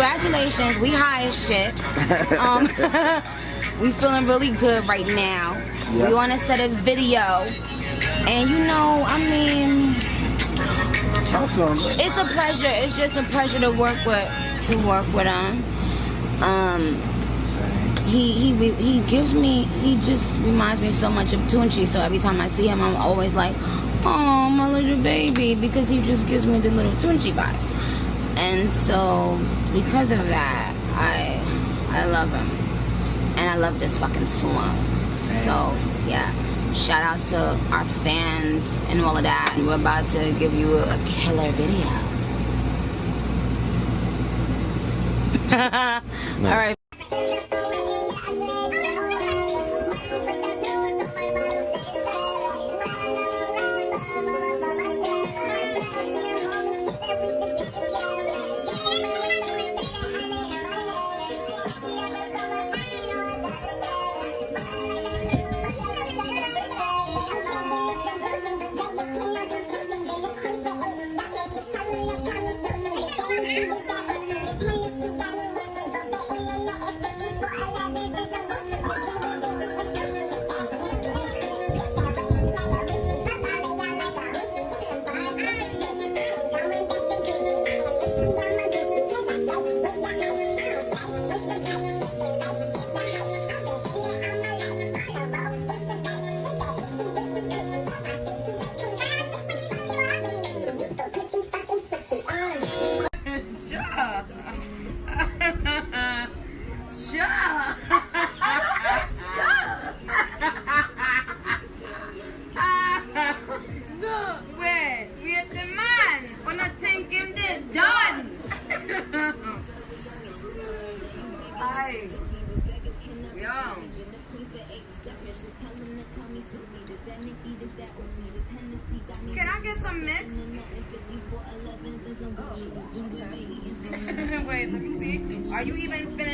congratulations. We high as shit. We feeling really good right now. Yep. We want to set a video. And you know, I mean, Talk to him. it's a pleasure. It's just a pleasure to work with him. He gives me, he just reminds me so much of Tunchi. So every time I see him, I'm always like, oh, my little baby, because he just gives me the little Tunchi vibe. And so because of that, I love him, and I love this fucking song. So yeah, shout out to our fans and all of that. We're about to give you a killer video. All right. Can I get some mix? Oh. Wait, let me see. Are you even finished?